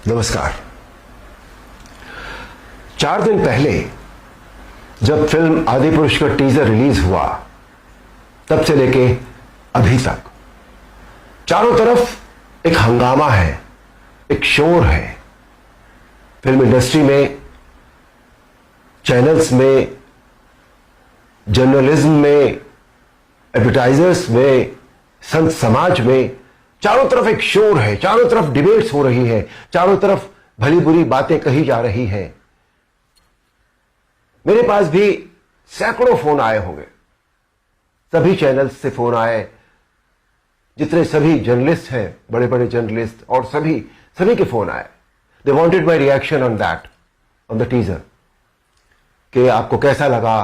नमस्कार। 4 दिन पहले जब फिल्म आदिपुरुष का टीजर रिलीज हुआ तब से लेके अभी तक चारों तरफ एक हंगामा है, एक शोर है। फिल्म इंडस्ट्री में, चैनल्स में, जर्नलिज्म में, एडवर्टाइजर्स में, संत समाज में चारों तरफ एक शोर है, चारों तरफ डिबेट्स हो रही है, चारों तरफ भली बुरी बातें कही जा रही हैं। मेरे पास भी सैकड़ों फोन आए होंगे, सभी चैनल्स से फोन आए, जितने सभी जर्नलिस्ट हैं, बड़े बड़े जर्नलिस्ट, और सभी के फोन आए। They wanted my reaction on that, on the teaser, कि आपको कैसा लगा,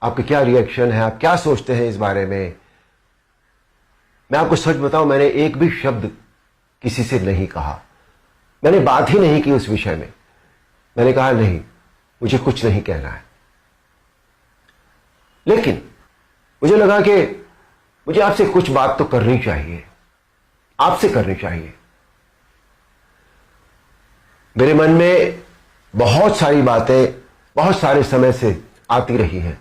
आपके क्या रिएक्शन है, आप क्या सोचते हैं इस बारे में। मैं आपको सच बताऊं, मैंने एक भी शब्द किसी से नहीं कहा, मैंने बात ही नहीं की उस विषय में। मैंने कहा नहीं, मुझे कुछ नहीं कहना है। लेकिन मुझे लगा कि मुझे आपसे कुछ बात तो करनी चाहिए, आपसे करनी चाहिए। मेरे मन में बहुत सारी बातें बहुत सारे समय से आती रही हैं,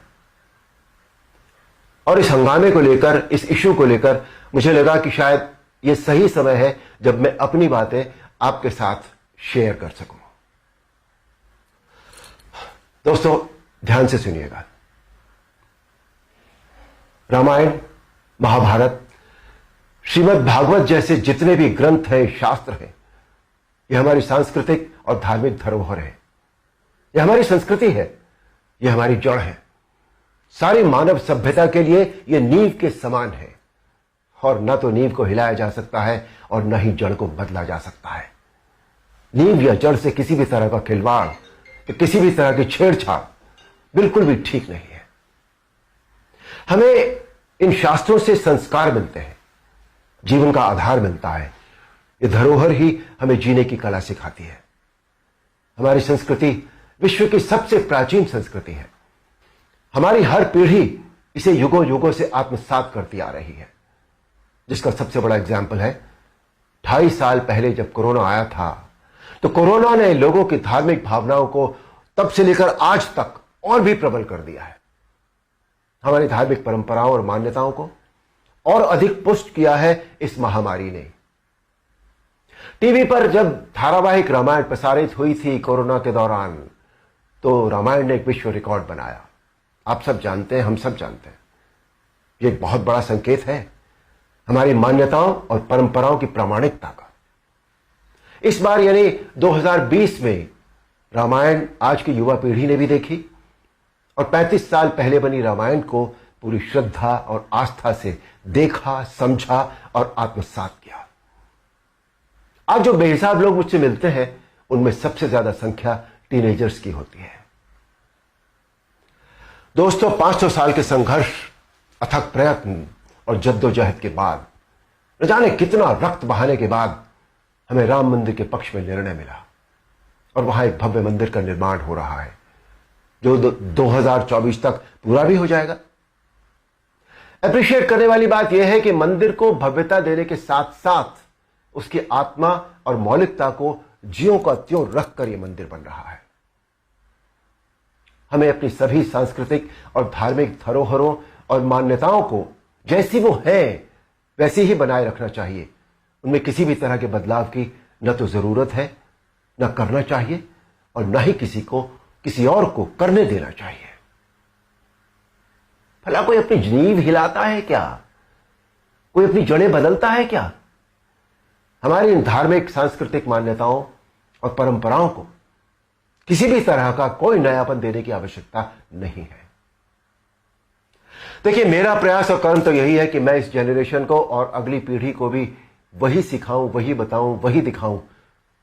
और इस हंगामे को लेकर, इस इशू को लेकर मुझे लगा कि शायद यह सही समय है जब मैं अपनी बातें आपके साथ शेयर कर सकूं। दोस्तों, ध्यान से सुनिएगा। रामायण, महाभारत, श्रीमद् भागवत जैसे जितने भी ग्रंथ हैं, शास्त्र हैं, यह हमारी सांस्कृतिक और धार्मिक धरोहर है। यह हमारी संस्कृति है, यह हमारी जड़ है। सारी मानव सभ्यता के लिए यह नींव के समान है, और न तो नींव को हिलाया जा सकता है और न ही जड़ को बदला जा सकता है। नींव या जड़ से किसी भी तरह का खिलवाड़, किसी भी तरह की छेड़छाड़ बिल्कुल भी ठीक नहीं है। हमें इन शास्त्रों से संस्कार मिलते हैं, जीवन का आधार मिलता है। ये धरोहर ही हमें जीने की कला सिखाती है। हमारी संस्कृति विश्व की सबसे प्राचीन संस्कृति है। हमारी हर पीढ़ी इसे युगों युगों से आत्मसात करती आ रही है, जिसका सबसे बड़ा एग्जाम्पल है 2.5 साल पहले जब कोरोना आया था, तो कोरोना ने लोगों की धार्मिक भावनाओं को तब से लेकर आज तक और भी प्रबल कर दिया है। हमारी धार्मिक परंपराओं और मान्यताओं को और अधिक पुष्ट किया है इस महामारी ने। टीवी पर जब धारावाहिक रामायण प्रसारित हुई थी कोरोना के दौरान, तो रामायण ने एक विश्व रिकॉर्ड बनाया। आप सब जानते हैं, हम सब जानते हैं, यह एक बहुत बड़ा संकेत है हमारी मान्यताओं और परंपराओं की प्रामाणिकता का। इस बार यानी 2020 में रामायण आज की युवा पीढ़ी ने भी देखी, और 35 साल पहले बनी रामायण को पूरी श्रद्धा और आस्था से देखा, समझा और आत्मसात किया। आज जो बेहिसाब लोग मुझसे मिलते हैं, उनमें सबसे ज्यादा संख्या टीनेजर्स की होती है। दोस्तों, 500 साल के संघर्ष, अथक प्रयत्न और जद्दोजहद के बाद, न जाने कितना रक्त बहाने के बाद, हमें राम मंदिर के पक्ष में निर्णय मिला, और वहां एक भव्य मंदिर का निर्माण हो रहा है, जो 2024 तक पूरा भी हो जाएगा। अप्रिशिएट करने वाली बात यह है कि मंदिर को भव्यता देने के साथ साथ उसकी आत्मा और मौलिकता को ज्यों का त्यों रखकर यह मंदिर बन रहा है। हमें अपनी सभी सांस्कृतिक और धार्मिक धरोहरों और मान्यताओं को जैसी वो है वैसी ही बनाए रखना चाहिए। उनमें किसी भी तरह के बदलाव की न तो जरूरत है, न करना चाहिए, और न ही किसी और को करने देना चाहिए। भला कोई अपनी नींव हिलाता है क्या? कोई अपनी जड़ें बदलता है क्या? हमारी इन धार्मिक सांस्कृतिक मान्यताओं और परंपराओं को किसी भी तरह का कोई नयापन देने की आवश्यकता नहीं है। देखिए, मेरा प्रयास और कर्म तो यही है कि मैं इस जनरेशन को और अगली पीढ़ी को भी वही सिखाऊं, वही बताऊं, वही दिखाऊं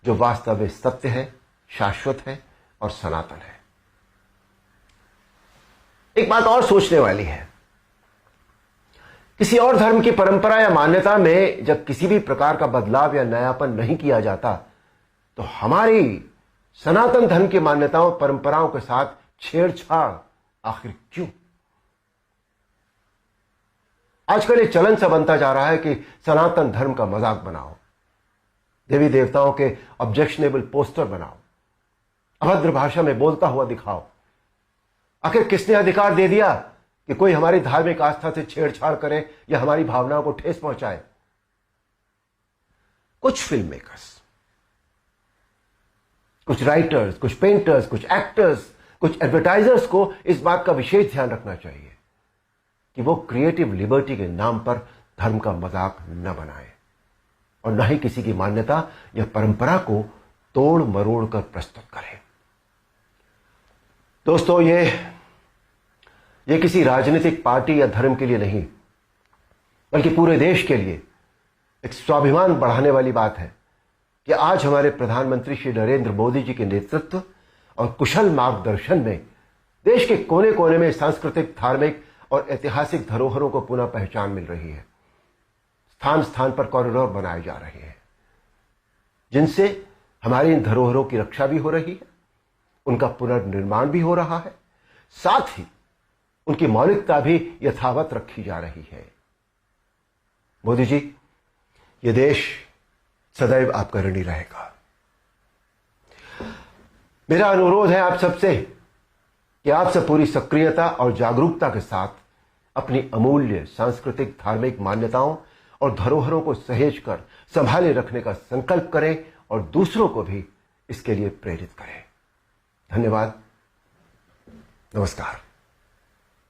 जो वास्तव में सत्य है, शाश्वत है और सनातन है। एक बात और सोचने वाली है, किसी और धर्म की परंपरा या मान्यता में जब किसी भी प्रकार का बदलाव या नयापन नहीं किया जाता, तो हमारी सनातन धर्म की मान्यताओं परंपराओं के साथ छेड़छाड़ आखिर क्यों? आजकल ये चलन सा बनता जा रहा है कि सनातन धर्म का मजाक बनाओ। देवी देवताओं के ऑब्जेक्शनेबल पोस्टर बनाओ, अभद्र भाषा में बोलता हुआ दिखाओ। आखिर किसने अधिकार दे दिया कि कोई हमारी धार्मिक आस्था से छेड़छाड़ करे या हमारी भावनाओं को ठेस पहुंचाए? कुछ फिल्म मेकर्स, कुछ राइटर्स, कुछ पेंटर्स, कुछ एक्टर्स, कुछ एडवर्टाइजर्स को इस बात का विशेष ध्यान रखना चाहिए कि वो क्रिएटिव लिबर्टी के नाम पर धर्म का मजाक न बनाए और न ही किसी की मान्यता या परंपरा को तोड़ मरोड़ कर प्रस्तुत करें। दोस्तों, ये किसी राजनीतिक पार्टी या धर्म के लिए नहीं, बल्कि पूरे देश के लिए एक स्वाभिमान बढ़ाने वाली बात है कि आज हमारे प्रधानमंत्री श्री नरेंद्र मोदी जी के नेतृत्व और कुशल मार्गदर्शन में देश के कोने कोने में सांस्कृतिक, धार्मिक और ऐतिहासिक धरोहरों को पुनः पहचान मिल रही है। स्थान स्थान पर कॉरिडोर बनाए जा रहे हैं जिनसे हमारी इन धरोहरों की रक्षा भी हो रही है, उनका पुनर्निर्माण भी हो रहा है, साथ ही उनकी मौलिकता भी यथावत रखी जा रही है। मोदी जी, ये देश सदैव आपका ऋणी रहेगा। मेरा अनुरोध है आप सबसे कि आप सब पूरी सक्रियता और जागरूकता के साथ अपनी अमूल्य सांस्कृतिक, धार्मिक मान्यताओं और धरोहरों को सहेज कर संभाले रखने का संकल्प करें और दूसरों को भी इसके लिए प्रेरित करें। धन्यवाद। नमस्कार।